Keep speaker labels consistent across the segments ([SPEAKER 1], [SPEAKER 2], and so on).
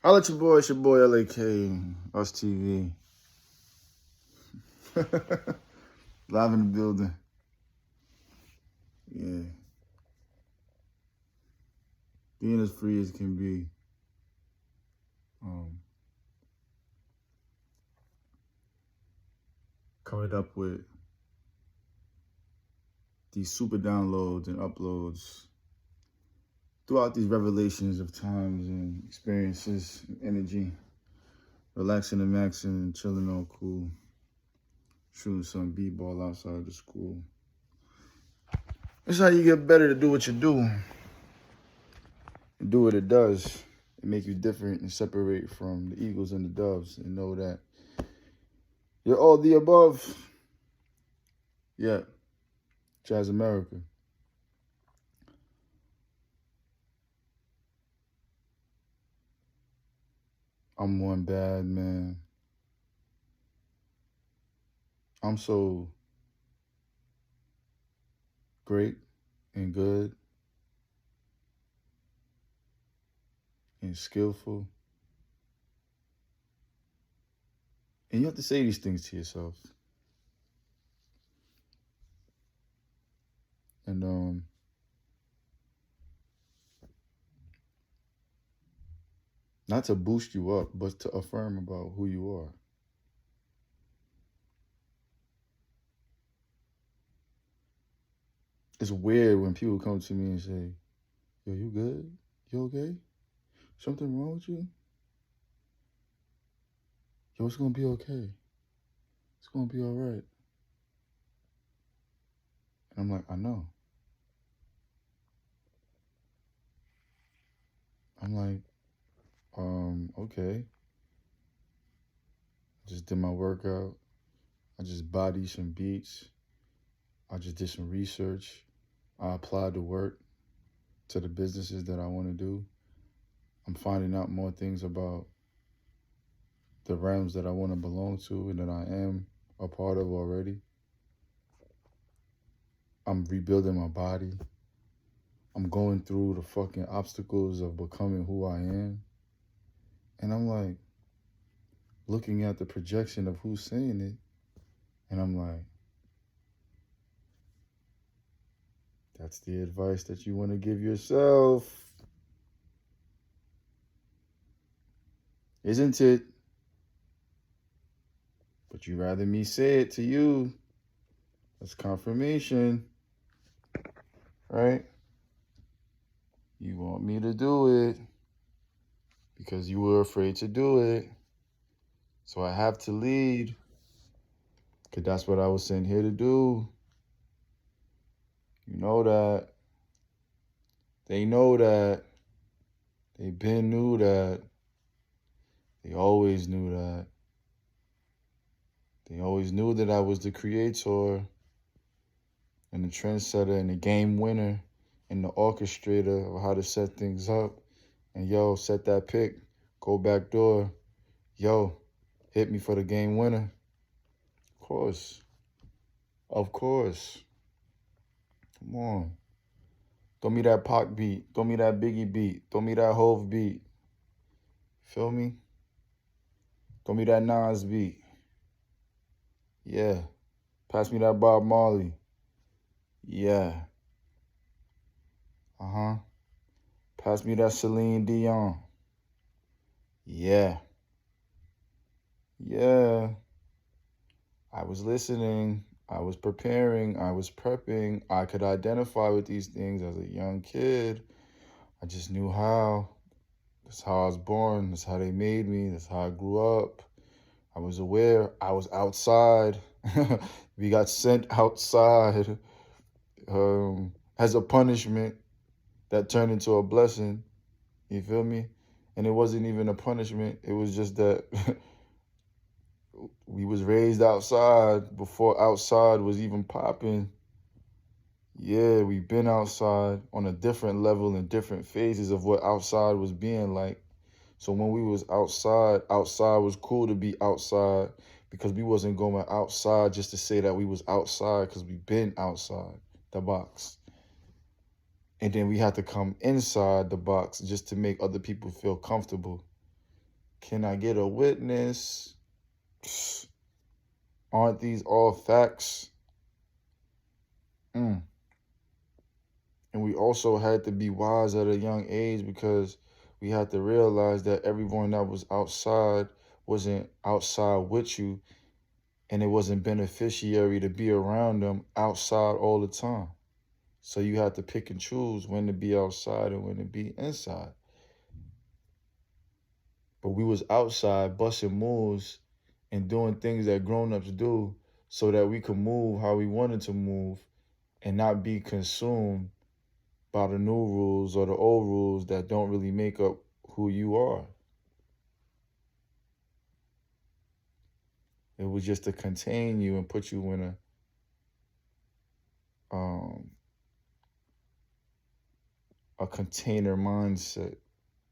[SPEAKER 1] I'll let your boy, it's your boy 𝐿𝐴𝐾, Us TV. Live in the building. Yeah. Being as free as can be. Coming up with these super downloads and uploads throughout these revelations of times and experiences and energy. Relaxing and maxing and chilling all cool. Shooting some b-ball outside the school. That's how you get better to do what you do. And do what it does. And make you different and separate from the eagles and the doves. And know that you're all the above. Yeah. Jazz America. I'm one bad man. I'm so great and good and skillful. And you have to say these things to yourself. And not to boost you up, but to affirm about who you are. It's weird when people come to me and say, yo, you good? You okay? Something wrong with you? Yo, it's gonna be okay. It's gonna be all right. And I'm like, I know. I'm like, okay. I just did my workout. I just bodied some beats. I just did some research. I applied the work to the businesses that I want to do. I'm finding out more things about the realms that I want to belong to and that I am a part of already. I'm rebuilding my body. I'm going through the fucking obstacles of becoming who I am. And I'm like, looking at the projection of who's saying it, and I'm like, that's the advice that you want to give yourself. Isn't it? But you rather me say it to you. That's confirmation. Right? You want me to do it because you were afraid to do it. So I have to lead because that's what I was sent here to do. You know that. They know that. They been knew that. They always knew that. They always knew that I was the creator and the trendsetter and the game winner and the orchestrator of how to set things up. And yo, set that pick, go back door. Yo, hit me for the game winner. Of course. Of course. Come on. Throw me that Pac beat. Throw me that Biggie beat. Throw me that Hove beat. Feel me? Throw me that Nas beat. Yeah. Pass me that Bob Marley. Yeah. Pass me that Celine Dion. Yeah. Yeah. I was listening. I was preparing. I was prepping. I could identify with these things as a young kid. I just knew how. That's how I was born. That's how they made me. That's how I grew up. I was aware. I was outside. We got sent outside as a punishment that turned into a blessing. You feel me? And it wasn't even a punishment. It was just that we was raised outside before outside was even popping. Yeah, we've been outside on a different level and different phases of what outside was being like. So when we was outside was cool to be outside because we wasn't going outside just to say that we was outside because we been outside the box. And then we had to come inside the box just to make other people feel comfortable. Can I get a witness? Aren't these all facts? And we also had to be wise at a young age because we had to realize that everyone that was outside wasn't outside with you, and it wasn't beneficiary to be around them outside all the time. So you had to pick and choose when to be outside and when to be inside. But we was outside busting moves and doing things that grown-ups do so that we could move how we wanted to move and not be consumed by the new rules or the old rules that don't really make up who you are. It was just to contain you and put you in a container mindset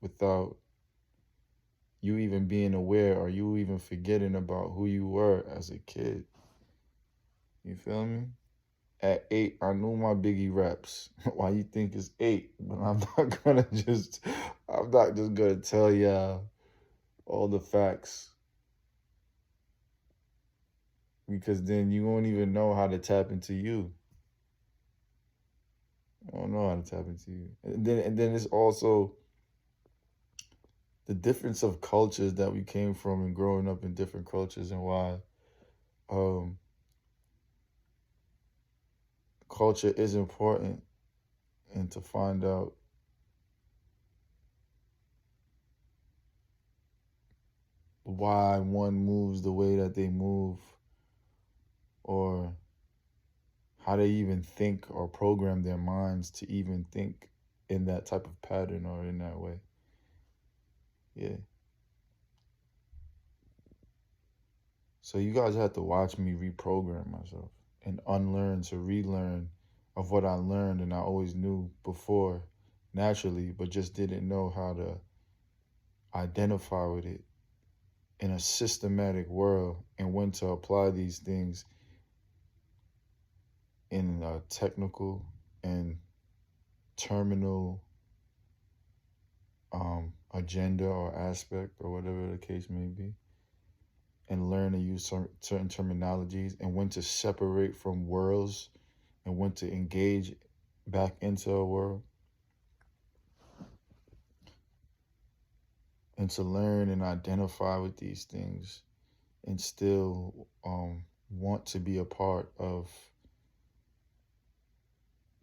[SPEAKER 1] without you even being aware or you even forgetting about who you were as a kid. You feel me? At 8, I knew my Biggie raps. Why you think it's 8? But I'm not just gonna tell y'all all the facts. Because then you won't even know how to tap into you. I don't know how to tap into you. And then it's also the difference of cultures that we came from and growing up in different cultures and why culture is important, and to find out why one moves the way that they move or how they even think or program their minds to even think in that type of pattern or in that way. Yeah. So you guys have to watch me reprogram myself and unlearn to relearn of what I learned and I always knew before naturally, but just didn't know how to identify with it in a systematic world and when to apply these things in a technical and terminal agenda or aspect or whatever the case may be, and learn to use certain terminologies and when to separate from worlds and when to engage back into a world, and to learn and identify with these things and still want to be a part of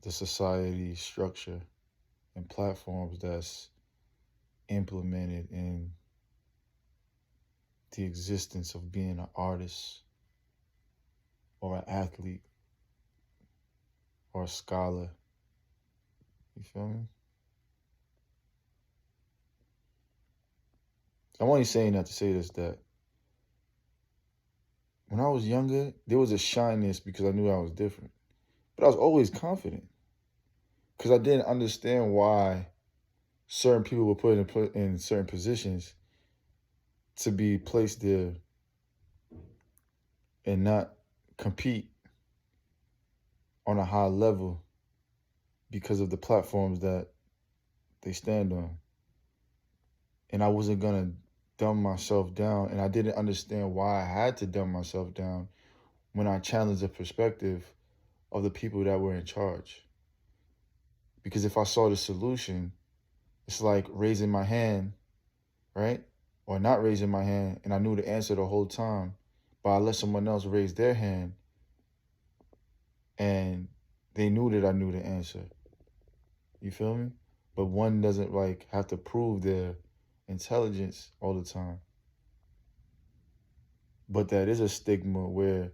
[SPEAKER 1] the society structure and platforms that's implemented in the existence of being an artist or an athlete or a scholar. You feel me? I'm only saying that to say this, that when I was younger, there was a shyness because I knew I was different. But I was always confident because I didn't understand why certain people were put in certain positions to be placed there and not compete on a high level because of the platforms that they stand on. And I wasn't going to dumb myself down, and I didn't understand why I had to dumb myself down when I challenged the perspective of the people that were in charge. Because if I saw the solution, it's like raising my hand, right? Or not raising my hand, and I knew the answer the whole time, but I let someone else raise their hand, and they knew that I knew the answer. You feel me? But one doesn't like have to prove their intelligence all the time. But that is a stigma where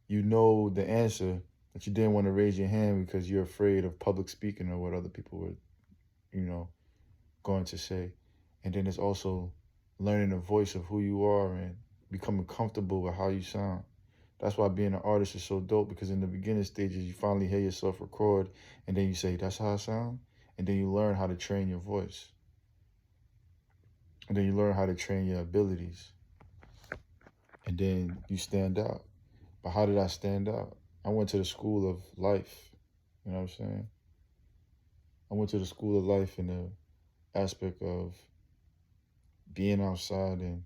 [SPEAKER 1] you know the answer, but you didn't want to raise your hand because you're afraid of public speaking or what other people were, going to say. And then it's also learning the voice of who you are and becoming comfortable with how you sound. That's why being an artist is so dope, because in the beginning stages, you finally hear yourself record, and then you say, that's how I sound? And then you learn how to train your voice. And then you learn how to train your abilities. And then you stand out. But how did I stand out? I went to the school of life. You know what I'm saying? I went to the school of life in the aspect of being outside and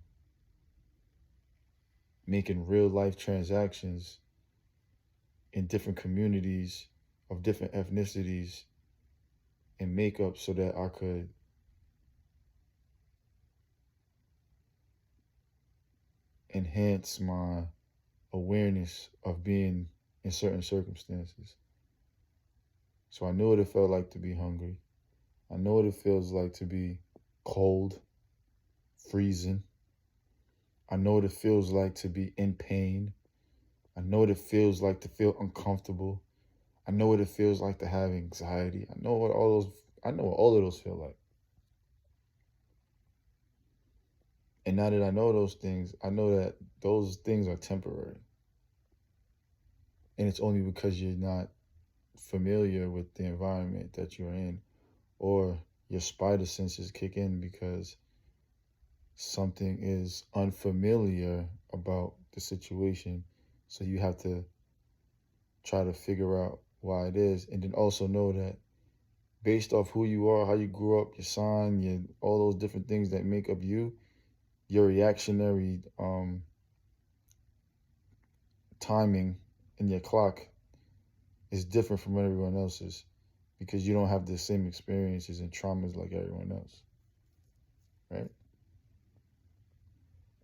[SPEAKER 1] making real life transactions in different communities of different ethnicities and makeup so that I could enhance my awareness of being in certain circumstances. So I know what it felt like to be hungry. I know what it feels like to be cold, freezing. I know what it feels like to be in pain. I know what it feels like to feel uncomfortable. I know what it feels like to have anxiety. I know what all of those feel like. And now that I know those things, I know that those things are temporary. And it's only because you're not familiar with the environment that you're in, or your spider senses kick in because something is unfamiliar about the situation. So you have to try to figure out why it is. And then also know that based off who you are, how you grew up, your sign, all those different things that make up you, your reactionary timing in your clock is different from everyone else's because you don't have the same experiences and traumas like everyone else, right?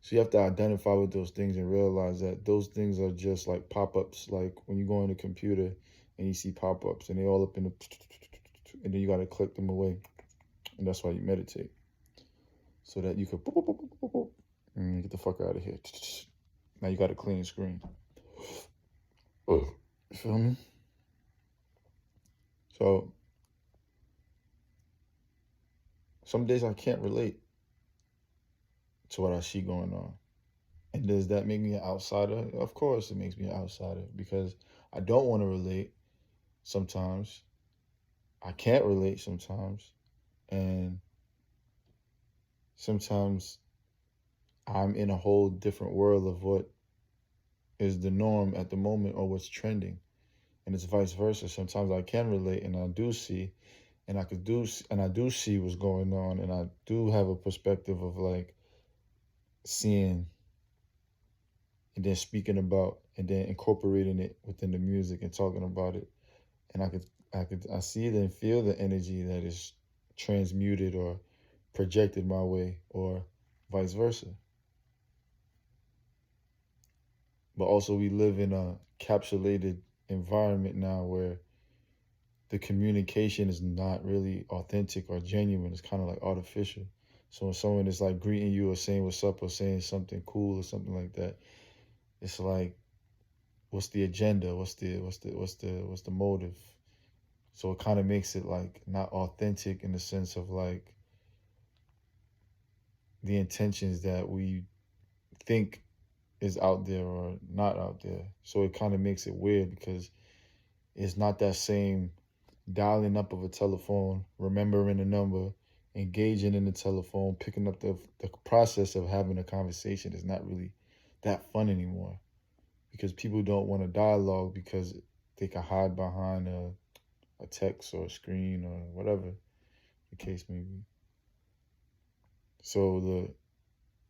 [SPEAKER 1] So you have to identify with those things and realize that those things are just like pop-ups, like when you go on the computer and you see pop-ups and they all up in the, and then you got to click them away. And that's why you meditate. So that you could, and get the fuck out of here. Now you got a clean screen. You feel me? So some days I can't relate to what I see going on. And does that make me an outsider? Of course it makes me an outsider because I don't want to relate sometimes. I can't relate sometimes. And sometimes I'm in a whole different world of what is the norm at the moment or what's trending. And it's vice versa. Sometimes I can relate and I do see, and I do see what's going on, and I do have a perspective of like seeing and then speaking about and then incorporating it within the music and talking about it. And I see it and feel the energy that is transmuted or projected my way or vice versa. But also we live in a capsulated environment now where the communication is not really authentic or genuine. It's kind of like artificial. So when someone is like greeting you or saying what's up or saying something cool or something like that, it's like, what's the agenda? What's the motive? So it kind of makes it like not authentic in the sense of like the intentions that we think is out there or not out there. So it kind of makes it weird because it's not that same dialing up of a telephone, remembering a number, engaging in the telephone, picking up the process of having a conversation is not really that fun anymore because people don't want to dialogue because they can hide behind a text or a screen or whatever the case may be. So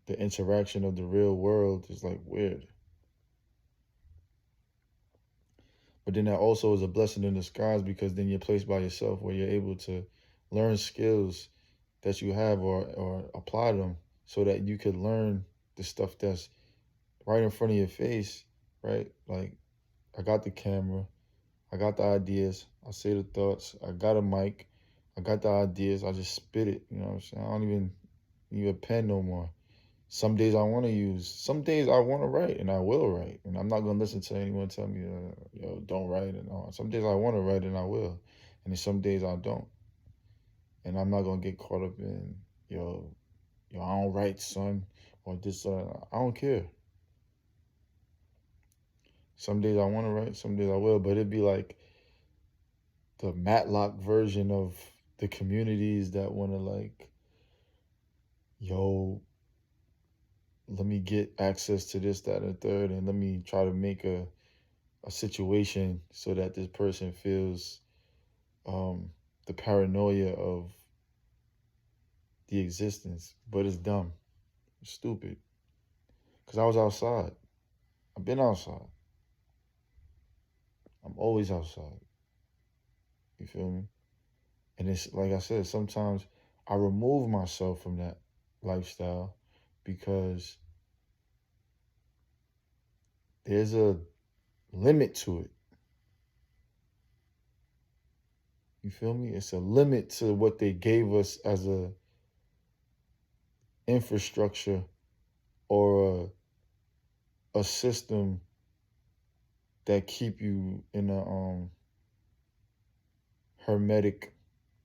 [SPEAKER 1] the interaction of the real world is like weird. But then that also is a blessing in disguise because then you're placed by yourself where you're able to learn skills that you have or apply them so that you could learn the stuff that's right in front of your face, right? Like, I got the camera, I got the ideas, I say the thoughts, I got a mic, I got the ideas, I just spit it, you know what I'm saying? I don't even need a pen no more. Some days I want to use, some days I want to write and I will write. And I'm not going to listen to anyone tell me, yo, don't write and all. Some days I want to write and I will. And then some days I don't. And I'm not going to get caught up in, yo, I don't write, son, or this, I don't care. Some days I want to write, some days I will, but it'd be like the Matlock version of the communities that want to like, yo, let me get access to this, that, and the third, and let me try to make a situation so that this person feels the paranoia of the existence, but it's dumb. It's stupid. Because I was outside. I've been outside. I'm always outside. You feel me? And it's like I said, sometimes I remove myself from that lifestyle because there's a limit to it. You feel me? It's a limit to what they gave us as a infrastructure or a system that keep you in a hermetic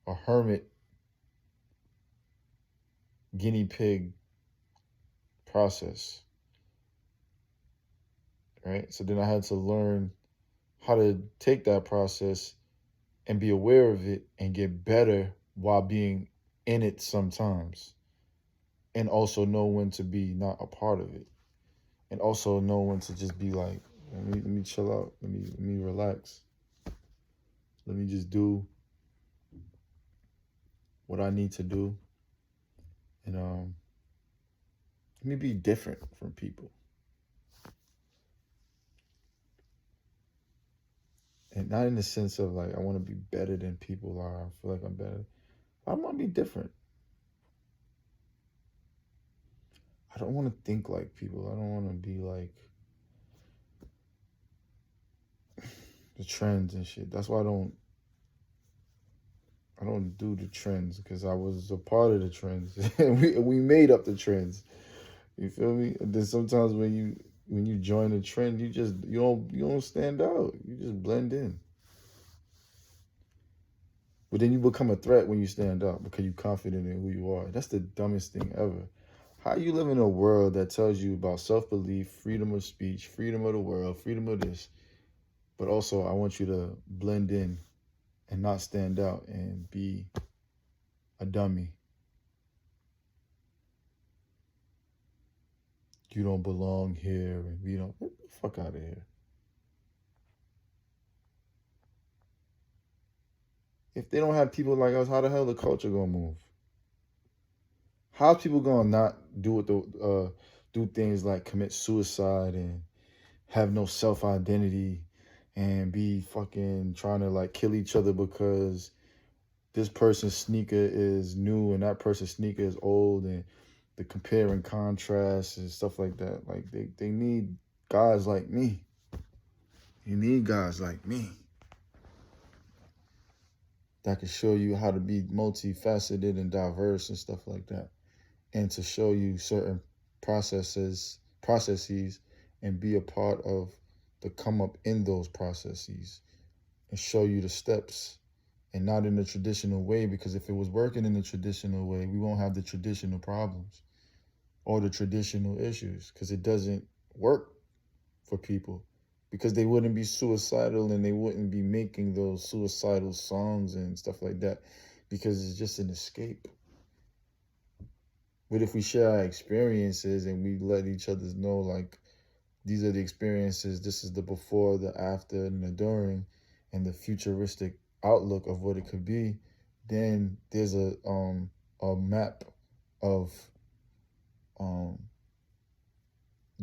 [SPEAKER 1] or hermit guinea pig process, right? So then I had to learn how to take that process and be aware of it and get better while being in it sometimes. And also know when to be not a part of it. And also know when to just be like, let me chill out. Let me relax. Let me just do what I need to do. And let me be different from people. And not in the sense of like, I want to be better than people are. I feel like I'm better. I want to be different. I don't want to think like people. I don't want to be like the trends and shit. That's why I don't do the trends, because I was a part of the trends. we made up the trends. You feel me? And then sometimes when you join a trend, you don't stand out. You just blend in. But then you become a threat when you stand out because you're confident in who you are. That's the dumbest thing ever. How you live in a world that tells you about self-belief, freedom of speech, freedom of the world, freedom of this, but also I want you to blend in and not stand out and be a dummy. You don't belong here, and we don't. Get the fuck out of here. If they don't have people like us, how the hell the culture gonna move? How's people gonna not do things like commit suicide and have no self-identity and be fucking trying to like kill each other because this person's sneaker is new and that person's sneaker is old, and the compare and contrast and stuff like that. Like they need guys like me. You need guys like me that can show you how to be multifaceted and diverse and stuff like that, and to show you certain processes and be a part of the come up in those processes and show you the steps, and not in the traditional way, because if it was working in the traditional way, we won't have the traditional problems or the traditional issues, because it doesn't work for people, because they wouldn't be suicidal and they wouldn't be making those suicidal songs and stuff like that, because it's just an escape. But if we share our experiences and we let each other know, like, these are the experiences, this is the before, the after, and the during, and the futuristic outlook of what it could be, then there's a map of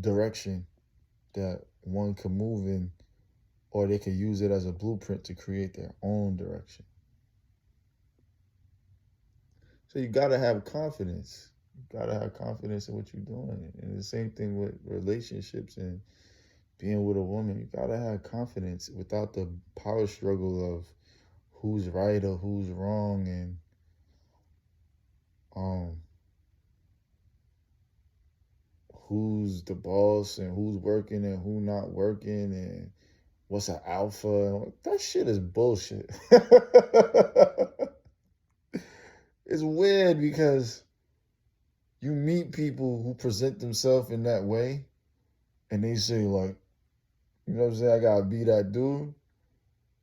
[SPEAKER 1] direction that one can move in, or they can use it as a blueprint to create their own direction. So you gotta have confidence. You gotta have confidence in what you're doing. And the same thing with relationships and being with a woman. You gotta have confidence without the power struggle of who's right or who's wrong, and who's the boss and who's working and who not working and what's an alpha. That shit is bullshit. It's weird because you meet people who present themselves in that way and they say, like, you know what I'm saying, I gotta be that dude.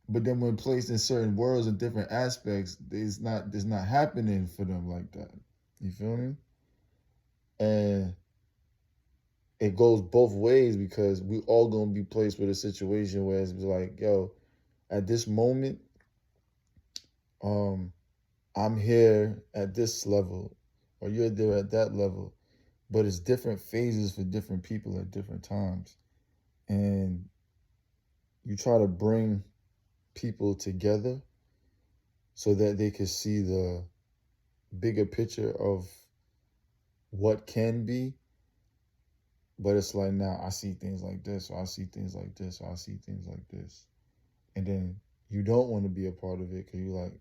[SPEAKER 1] But then when placed in certain worlds and different aspects, it's not happening for them like that. You feel me? And it goes both ways, because we all gonna be placed with a situation where it's like, yo, at this moment, I'm here at this level, or you're there at that level. but it's different phases for different people at different times. And you try to bring people together so that they can see the bigger picture of what can be. But it's like, now I see things like this, or I see things like this, or I see things like this. And then you don't want to be a part of it because you're like,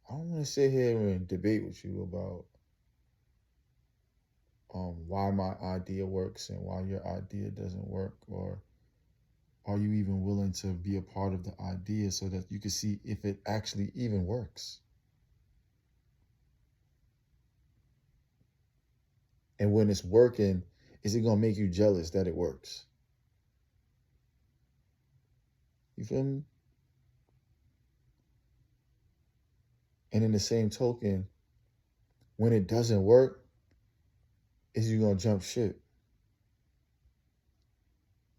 [SPEAKER 1] I don't want to sit here and debate with you about why my idea works and why your idea doesn't work, or are you even willing to be a part of the idea so that you can see if it actually even works? And when it's working, is it going to make you jealous that it works? You feel me? And in the same token, when it doesn't work, is you going to jump ship?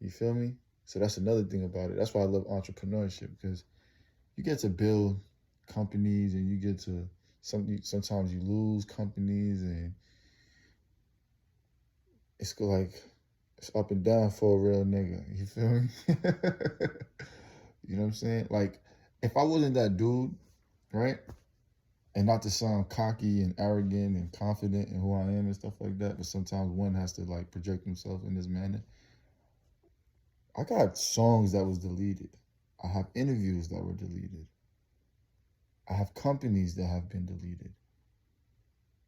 [SPEAKER 1] You feel me? So that's another thing about it. That's why I love entrepreneurship, because you get to build companies and you get to, sometimes you lose companies, and it's like, it's up and down for a real nigga. You feel me? You know what I'm saying? Like, if I wasn't that dude, right? And not to sound cocky and arrogant and confident in who I am and stuff like that, but sometimes one has to like project himself in this manner. I got songs that was deleted. I have interviews that were deleted. I have companies that have been deleted.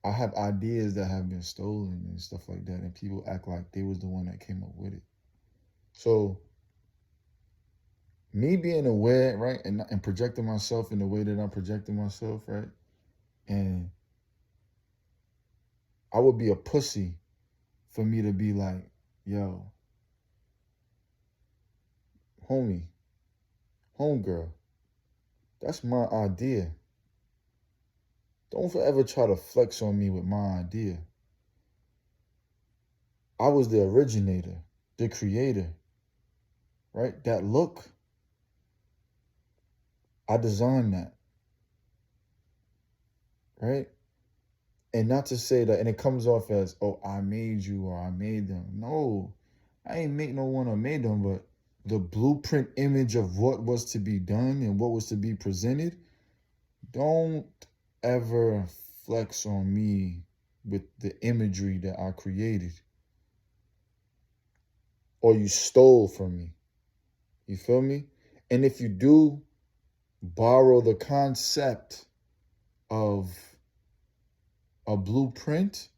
[SPEAKER 1] I have ideas that have been stolen and stuff like that, and people act like they was the one that came up with it. So me being aware, right, and projecting myself in the way that I'm projecting myself, right, and I would be a pussy for me to be like, yo, homie, homegirl, that's my idea. Don't forever try to flex on me with my idea. I was the originator, the creator, right? That look, I designed that, right? And not to say that, and it comes off as, oh, I made you or I made them. No, I ain't make no one or made them, but the blueprint image of what was to be done and what was to be presented, don't ever flex on me with the imagery that I created or you stole from me. You feel me? And if you do borrow the concept of a blueprint,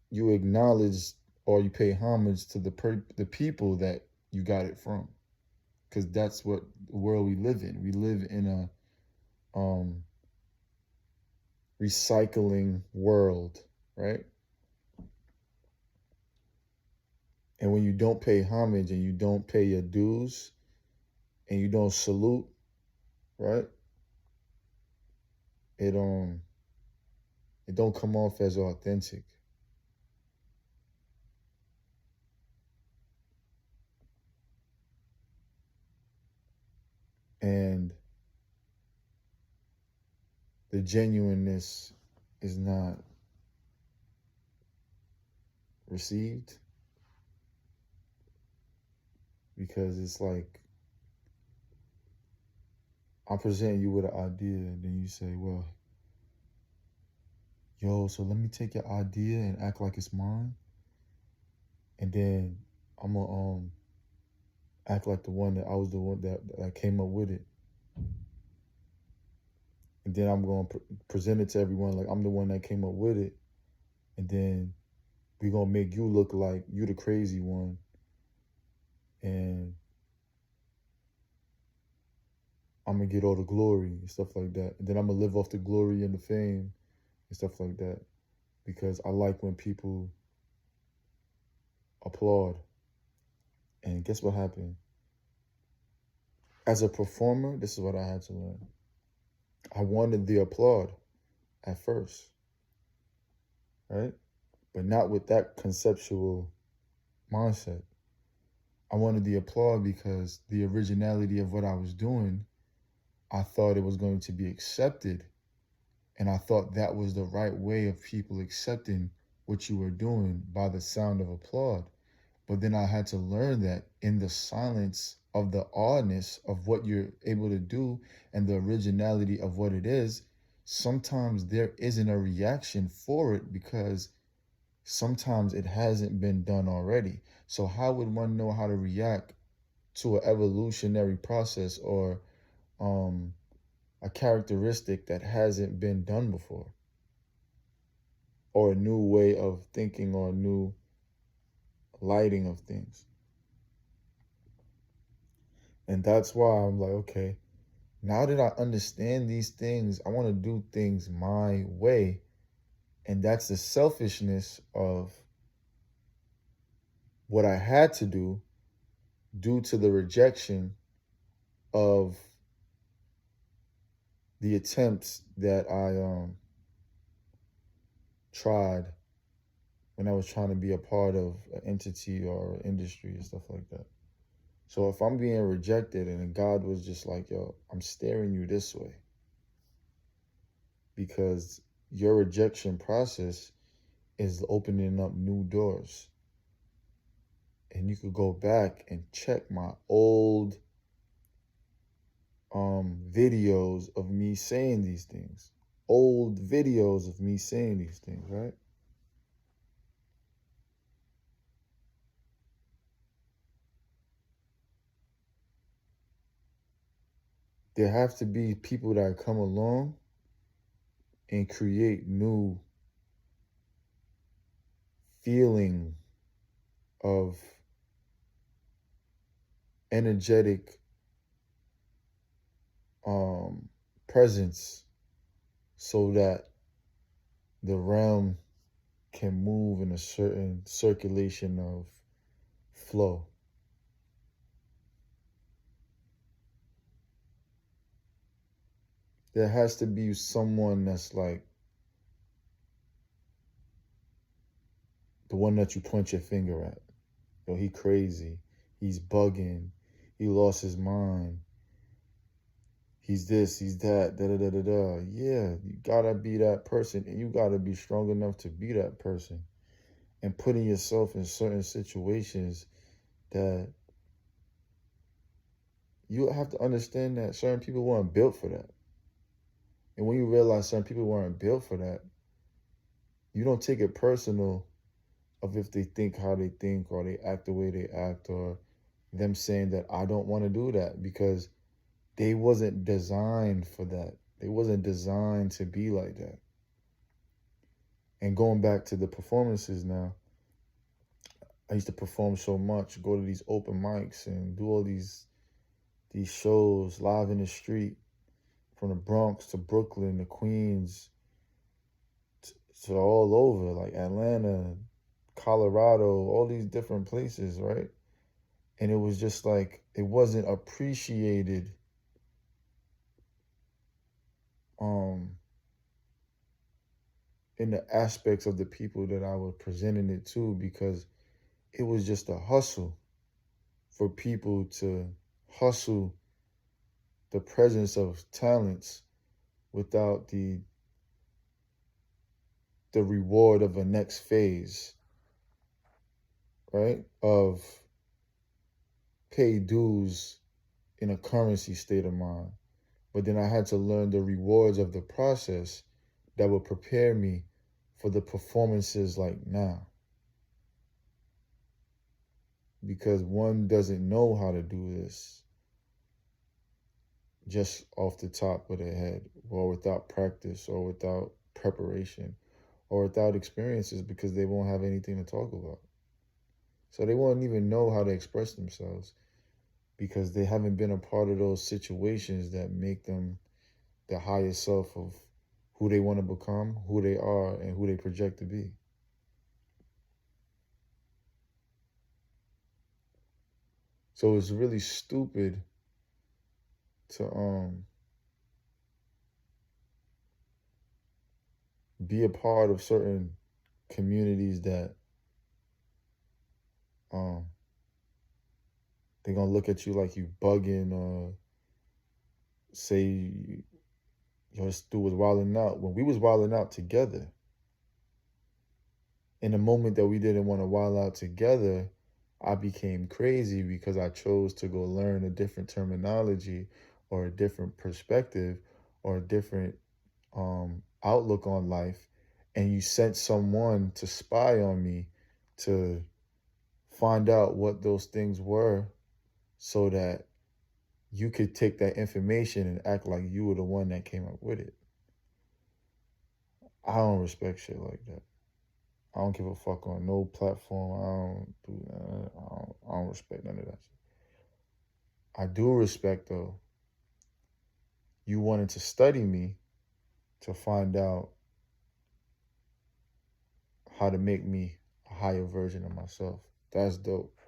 [SPEAKER 1] you acknowledge or you pay homage to the people that you got it from, because that's what the world we live in. We live in a recycling world, right? And when you don't pay homage and you don't pay your dues and you don't salute, right? It don't come off as authentic. And the genuineness is not received, because it's like, I'm presenting you with an idea, and then you say, well, yo, so let me take your idea and act like it's mine, and then I'm gonna act like the one that I was the one that came up with it. And then I'm going to present it to everyone like I'm the one that came up with it. And then we're going to make you look like you the crazy one. And I'm going to get all the glory and stuff like that. And then I'm going to live off the glory and the fame and stuff like that, because I like when people applaud. And guess what happened? As a performer, this is what I had to learn. I wanted the applaud at first, right? But not with that conceptual mindset. I wanted the applaud because the originality of what I was doing, I thought it was going to be accepted And I thought that was the right way of people accepting what you were doing by the sound of applaud. But then I had to learn that in the silence of the oddness of what you're able to do and the originality of what it is, sometimes there isn't a reaction for it because sometimes it hasn't been done already. So how would one know how to react to an evolutionary process or a characteristic that hasn't been done before, or a new way of thinking or a new lighting of things? And that's why I'm like, okay, now that I understand these things, I want to do things my way. And that's the selfishness of what I had to do due to the rejection of the attempts that I tried when I was trying to be a part of an entity or an industry and stuff like that. So if I'm being rejected and God was just like, yo, I'm steering you this way because your rejection process is opening up new doors. And you could go back and check my old videos of me saying these things. Old videos of me saying these things, right? There have to be people that come along and create new feeling of energetic presence so that the realm can move in a certain circulation of flow. There has to be someone that's like the one that you point your finger at. Yo, he crazy. He's bugging. He lost his mind. He's this, he's that, da da da da da. Yeah, you gotta be that person, and you gotta be strong enough to be that person. And putting yourself in certain situations that you have to understand that certain people weren't built for that. And when you realize certain people weren't built for that, you don't take it personal of if they think how they think or they act the way they act or them saying that I don't want to do that because they wasn't designed for that. They wasn't designed to be like that. And going back to the performances now, I used to perform so much, go to these open mics and do all these shows live in the street from the Bronx to Brooklyn to Queens to all over, like Atlanta, Colorado, all these different places, right? And it was just like, it wasn't appreciated in the aspects of the people that I was presenting it to, because it was just a hustle for people to hustle the presence of talents without the reward of a next phase, right? Of pay dues in a currency state of mind. But then I had to learn the rewards of the process that would prepare me for the performances like now. Because one doesn't know how to do this just off the top of their head, or without practice, or without preparation, or without experiences, because they won't have anything to talk about. So they won't even know how to express themselves because they haven't been a part of those situations that make them the highest self of who they want to become, who they are, and who they project to be. So it's really stupid to be a part of certain communities that they're gonna look at you like you bugging, or say this dude was wilding out. When we was wilding out together, in the moment that we didn't want to wild out together, I became crazy because I chose to go learn a different terminology or a different perspective or a different outlook on life. And you sent someone to spy on me to find out what those things were so that you could take that information and act like you were the one that came up with it. I don't respect shit like that. I don't give a fuck on no platform. I don't do that. I don't respect none of that shit. I do respect, though, you wanted to study me to find out how to make me a higher version of myself. That's dope.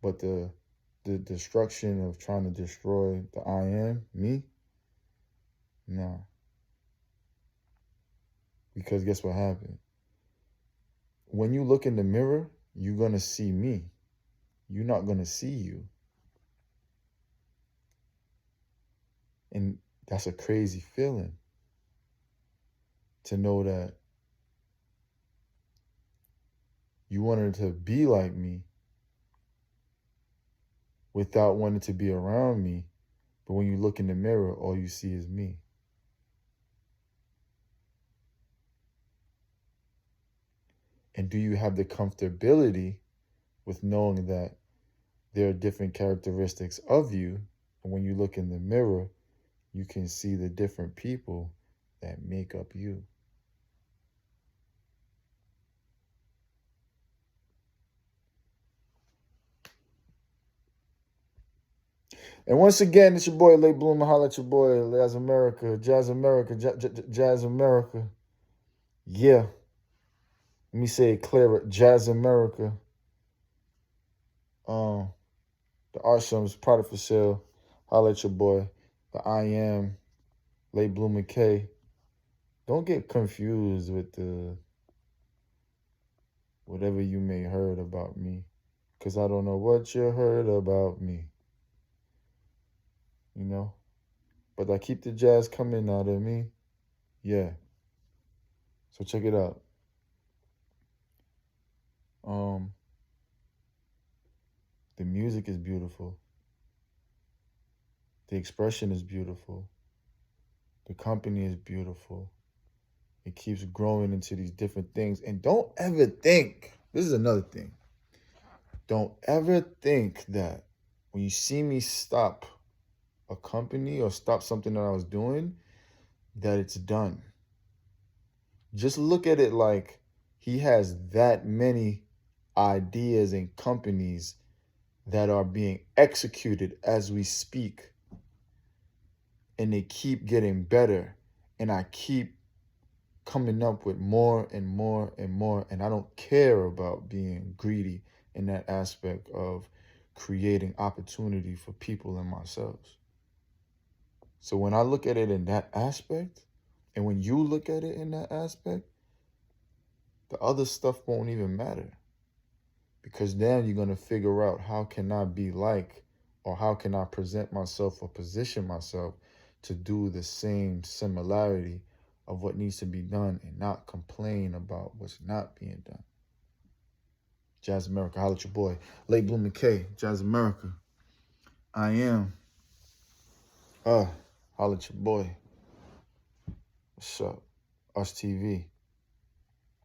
[SPEAKER 1] But the destruction of trying to destroy the I am, me, nah. Because guess what happened? When you look in the mirror, you're going to see me. You're not going to see you. And that's a crazy feeling to know that you wanted to be like me without wanting to be around me. But when you look in the mirror, all you see is me. And do you have the comfortability with knowing that there are different characteristics of you? And when you look in the mirror, you can see the different people that make up you. And once again, it's your boy, 𝗦𝘂𝗯𝐿𝐴 Bloom. Holla at your boy, Jazz America, Jazz America, Jazz America. Yeah. Let me say it clearer, Jazz America. The 𝗏𝐷𝐿 product for sale. Holla at your boy, the 𝐈𝐴M, 𝗦𝘂𝗯𝐿𝐴. Don't get confused with the whatever you may heard about me, because I don't know what you heard about me. You know? But I keep the jazz coming out of me. Yeah. So check it out. The music is beautiful. The expression is beautiful. The company is beautiful. It keeps growing into these different things. And don't ever think, this is another thing. Don't ever think that when you see me stop a company or stop something that I was doing, that it's done. Just look at it like he has that many ideas and companies that are being executed as we speak. And they keep getting better. And I keep coming up with more and more and more. And I don't care about being greedy in that aspect of creating opportunity for people and myself. So when I look at it in that aspect, and when you look at it in that aspect, the other stuff won't even matter. Because then you're going to figure out how can I be like, or how can I present myself or position myself to do the same similarity of what needs to be done and not complain about what's not being done. Jazz America, holla at your boy. 𝗦𝘂𝗯𝐿𝐴, Jazz America. 𝐈𝐴M. Holla at your boy. What's up? Us TV.